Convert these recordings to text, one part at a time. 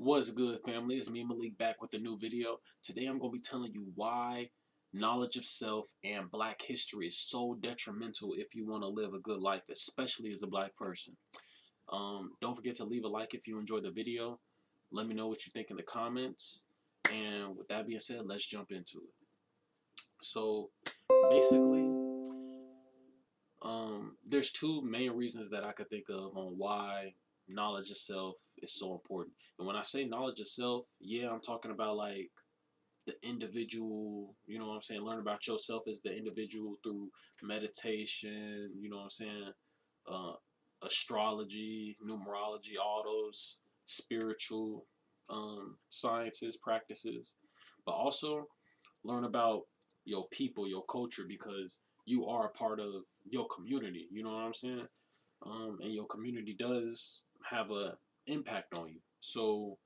What's good, family? It's me, Malik, back with a new video. Today I'm going to be telling you why knowledge of self and black history is so detrimental if you want to live a good life, especially as a black person. Don't forget to leave a like if you enjoyed the video. Let me know what you think in the comments. And with that being said, let's jump into it. So, basically, there's two main reasons that I could think of on why knowledge of self is so important. And when I say knowledge of self, yeah, I'm talking about like the individual, you know what I'm saying? Learn about yourself as the individual through meditation, you know what I'm saying? Uh, Astrology, numerology, all those spiritual sciences, practices, but also learn about your people, your culture, because you are a part of your community. You know what I'm saying? And your community does have a impact on you. So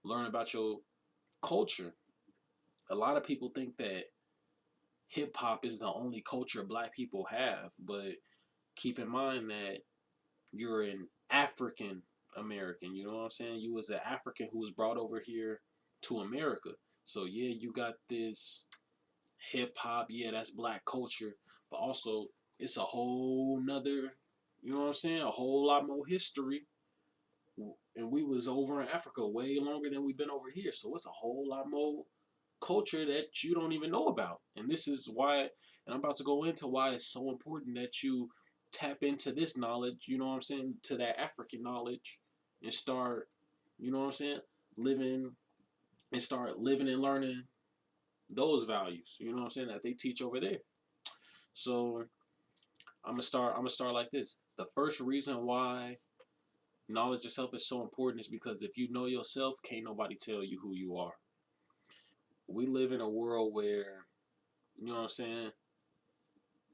learn about your culture. A lot of people think that hip hop is the only culture black people have, but keep in mind that you're an African American. You know what I'm saying? You was an African who was brought over here to America. So yeah, you got this hip hop, yeah, that's black culture, but also it's a whole nother, you know what I'm saying, a whole lot more history. And we was over in Africa way longer than we've been over here, so it's a whole lot more culture that you don't even know about. And this is why, and I'm about to go into why it's so important that you tap into this knowledge, you know what I'm saying, to that African knowledge, and start, you know what I'm saying, living start living and learning those values, you know what I'm saying, that they teach over there. So I'm gonna start like this. The first reason why knowledge of self is so important is because if you know yourself, can't nobody tell you who you are. We live in a world where, you know what I'm saying,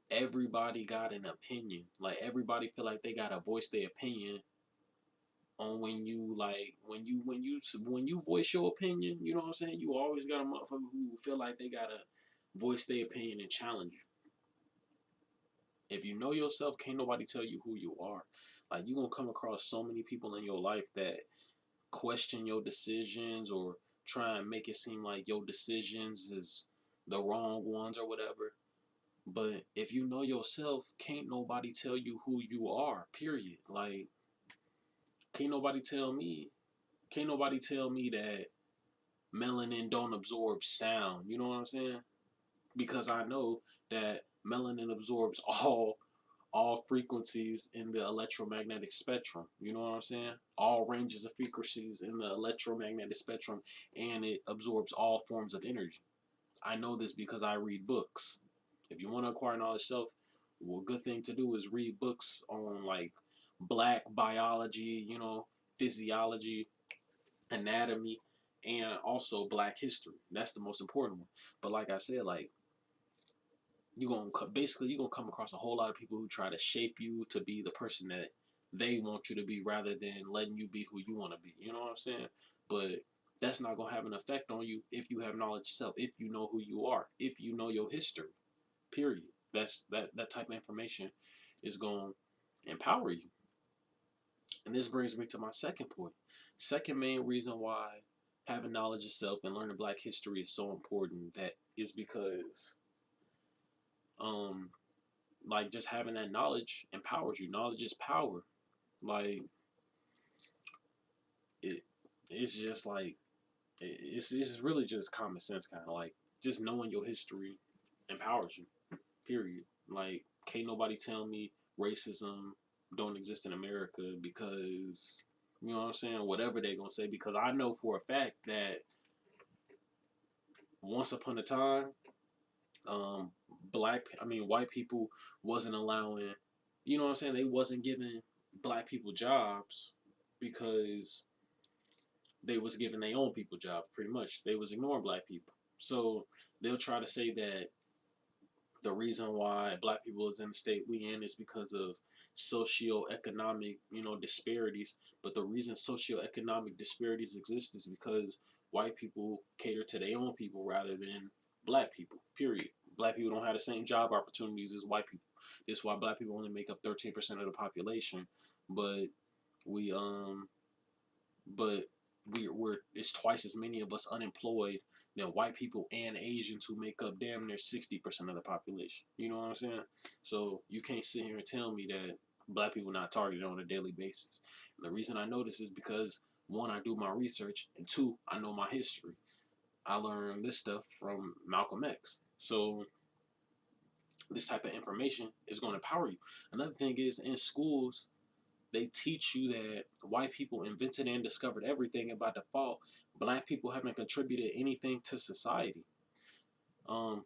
everybody got an opinion. Like everybody feel like they gotta voice their opinion on when you voice your opinion, you know what I'm saying? You always got a motherfucker who feel like they gotta voice their opinion and challenge you. If you know yourself, can't nobody tell you who you are. Like you're gonna come across so many people in your life that question your decisions or try and make it seem like your decisions is the wrong ones or whatever. But if you know yourself, can't nobody tell you who you are, period. Like can't nobody tell me, can't nobody tell me that melanin don't absorb sound. You know what I'm saying? Because I know that melanin absorbs all frequencies in the electromagnetic spectrum. You know what I'm saying? All ranges of frequencies in the electromagnetic spectrum, and it absorbs all forms of energy. I know this because I read books. If you want to acquire knowledge self, well, a good thing to do is read books on like black biology, you know, physiology, anatomy, and also black history. That's the most important one. But like I said, like you're gonna come across a whole lot of people who try to shape you to be the person that they want you to be rather than letting you be who you want to be. You know what I'm saying? But that's not gonna have an effect on you if you have knowledge self, if you know who you are, if you know your history. Period. That type of information is gonna empower you. And this brings me to my second point. Second main reason why having knowledge of self and learning black history is so important that is because um like just having that knowledge empowers you. Knowledge is power. Like it, it's just like it's really just common sense, kind of like just knowing your history empowers you. Period. Like can't nobody tell me racism don't exist in America because you know what I'm saying. Whatever they gonna say, because I know for a fact that once upon a time, um, white people wasn't allowing, you know what I'm saying, they wasn't giving black people jobs because they was giving their own people jobs. Pretty much, they was ignoring black people. So they'll try to say that the reason why black people is in the state we in is because of socioeconomic, you know, disparities. But the reason socioeconomic disparities exist is because white people cater to their own people rather than black people. Period. Black people don't have the same job opportunities as white people. That's why black people only make up 13% of the population. But we but we're it's twice as many of us unemployed than white people and Asians, who make up damn near 60% of the population. You know what I'm saying? So you can't sit here and tell me that black people not targeted on a daily basis. And the reason I know this is because, one, I do my research, and two, I know my history. I learned this stuff from Malcolm X. So this type of information is going to empower you. Another thing is, in schools, they teach you that white people invented and discovered everything, and by default, black people haven't contributed anything to society.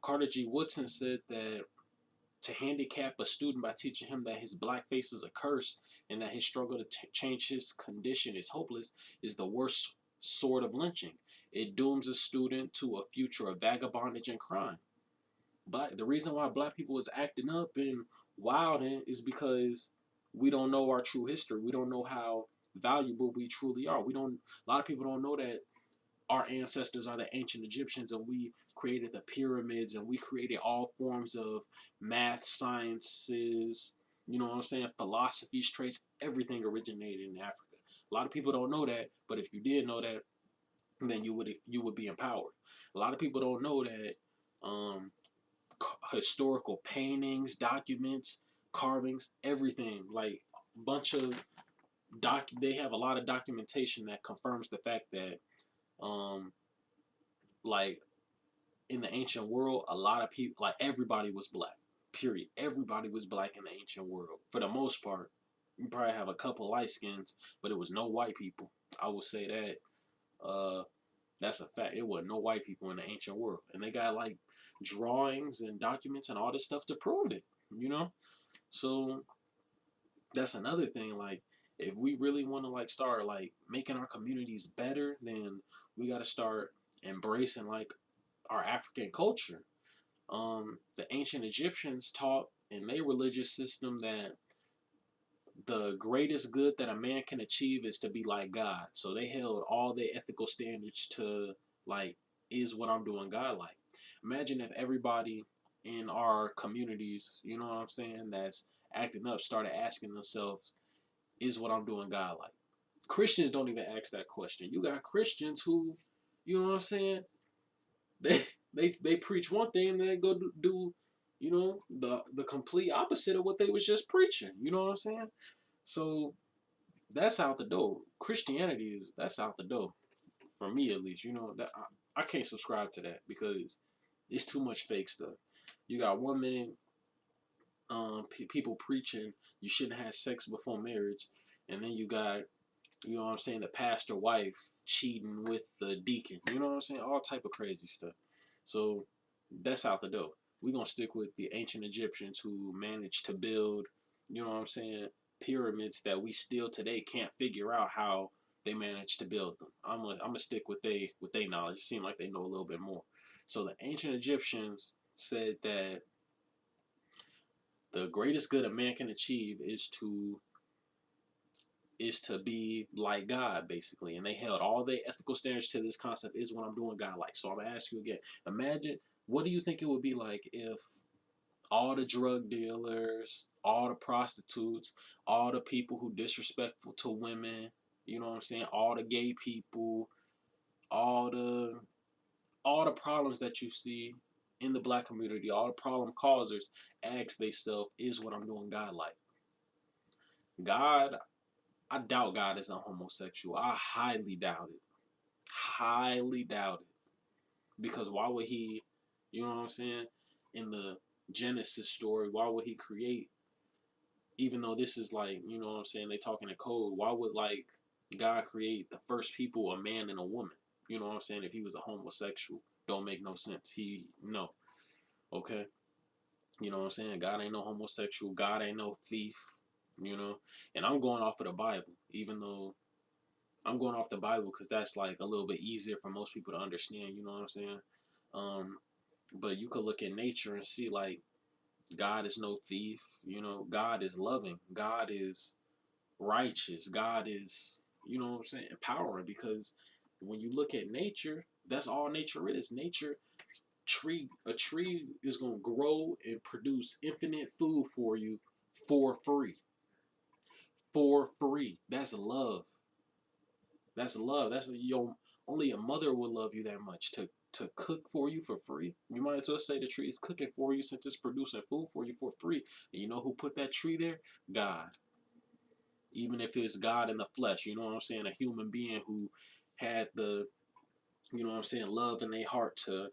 Carter G. Woodson said that to handicap a student by teaching him that his black face is a curse and that his struggle to change his condition is hopeless is the worst sort of lynching. It dooms a student to a future of vagabondage and crime. But the reason why black people is acting up and wilding is because we don't know our true history. We don't know how valuable we truly are. We don't. A lot of people don't know that our ancestors are the ancient Egyptians, and we created the pyramids, and we created all forms of math, sciences. You know what I'm saying? Philosophies, traits, everything originated in Africa. A lot of people don't know that, but if you did know that, then you would be empowered. A lot of people don't know that um, historical paintings, documents, carvings, everything, like a bunch of they have a lot of documentation that confirms the fact that um like in the ancient world, a lot of people, like everybody was black. Period. Everybody was black in the ancient world. For the most part, you probably have a couple light skins, but it was no white people. I will say that. That's a fact. It was no white people in the ancient world, and they got like drawings and documents and all this stuff to prove it. You know, so that's another thing. Like, if we really want to like start like making our communities better, then we got to start embracing like our African culture. The ancient Egyptians taught in their religious system that the greatest good that a man can achieve is to be like God. So they held all their ethical standards to like, is what I'm doing God like? Imagine if everybody in our communities, you know what I'm saying, that's acting up, started asking themselves, is what I'm doing God like? Christians don't even ask that question. You got Christians who, you know what I'm saying, they they preach one thing and then they go do you know the complete opposite of what they was just preaching. You know what I'm saying? So that's out the door. Christianity is that's out the door for me at least. You know that I can't subscribe to that because it's too much fake stuff. You got 1 minute people preaching you shouldn't have sex before marriage, and then you got, you know what I'm saying, the pastor wife cheating with the deacon. You know what I'm saying? All type of crazy stuff. So that's out the door. We're gonna stick with the ancient Egyptians who managed to build, you know what I'm saying, pyramids that we still today can't figure out how they managed to build them. I'm gonna stick with they knowledge. It seems like they know a little bit more. So the ancient Egyptians said that the greatest good a man can achieve is to be like God, basically. And they held all their ethical standards to this concept, is what I'm doing God like. So I'm gonna ask you again. Imagine, what do you think it would be like if all the drug dealers, all the prostitutes, all the people who disrespectful to women, you know what I'm saying, all the gay people, all the all the problems that you see in the black community, all the problem causers, ask themselves, is what I'm doing God like? God, I doubt God is a homosexual. I highly doubt it. Highly doubt it. Because why would he, you know what I'm saying, in the Genesis story, why would he create, even though this is like, you know what I'm saying, they talking in code, why would like God create the first people, a man and a woman? You know what I'm saying? If he was a homosexual, don't make no sense. No. Okay. You know what I'm saying? God ain't no homosexual. God ain't no thief. You know? And I'm going off of the Bible, even though I'm going off the Bible because that's like a little bit easier for most people to understand. You know what I'm saying? Um, but you could look at nature and see like God is no thief. You know, God is loving. God is righteous. God is, you know what I'm saying, empowering. Because when you look at nature, that's all nature is. Nature, a tree is gonna grow and produce infinite food for you for free. For free. That's love. That's love. That's your only a mother would love you that much to cook for you for free. You might as well say the tree is cooking for you since it's producing food for you for free. And you know who put that tree there? God. Even if it's God in the flesh, you know what I'm saying? A human being who had the, you know what I'm saying, love in their heart to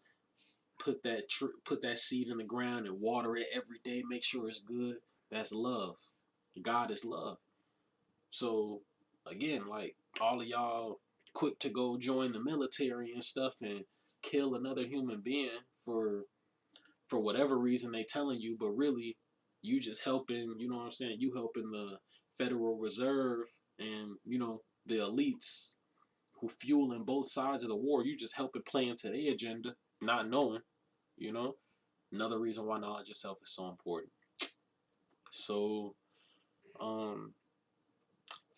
put that seed in the ground and water it every day, make sure it's good. That's love. God is love. So again, like all of y'all quick to go join the military and stuff and kill another human being for whatever reason they telling you, but really you just helping, you know what I'm saying, you helping the Federal Reserve and, you know, the elites who fueling both sides of the war. You just helping play into their agenda, not knowing, you know. Another reason why knowledge itself is so important. So, I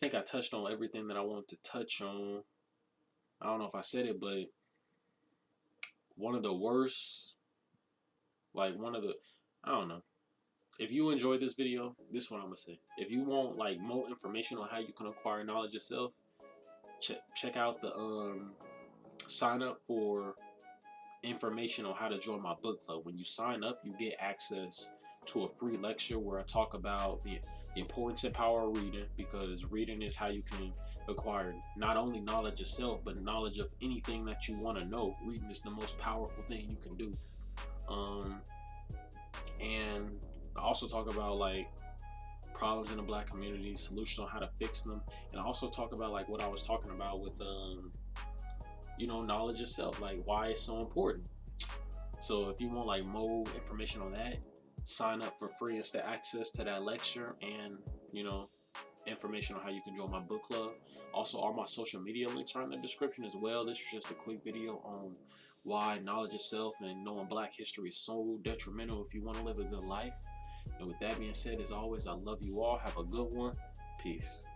think I touched on everything that I wanted to touch on. I don't know if I said it, but one of the worst, like one of the, I don't know. If you enjoyed this video, this is what I'm gonna say. If you want like more information on how you can acquire knowledge yourself, check out the sign up for information on how to join my book club. When you sign up, you get access to a free lecture where I talk about the importance and power of reading, because reading is how you can acquire not only knowledge yourself, but knowledge of anything that you want to know. Reading is the most powerful thing you can do. And I also talk about like problems in the black community, solutions on how to fix them, and I also talk about like what I was talking about with you know, knowledge itself, like why it's so important. So if you want like more information on that, sign up for free and get access to that lecture, and you know, information on how you can join my book club. Also, all my social media links are in the description as well. This is just a quick video on why knowledge itself and knowing black history is so detrimental if you want to live a good life. And with that being said, as always, I love you all. Have a good one. Peace.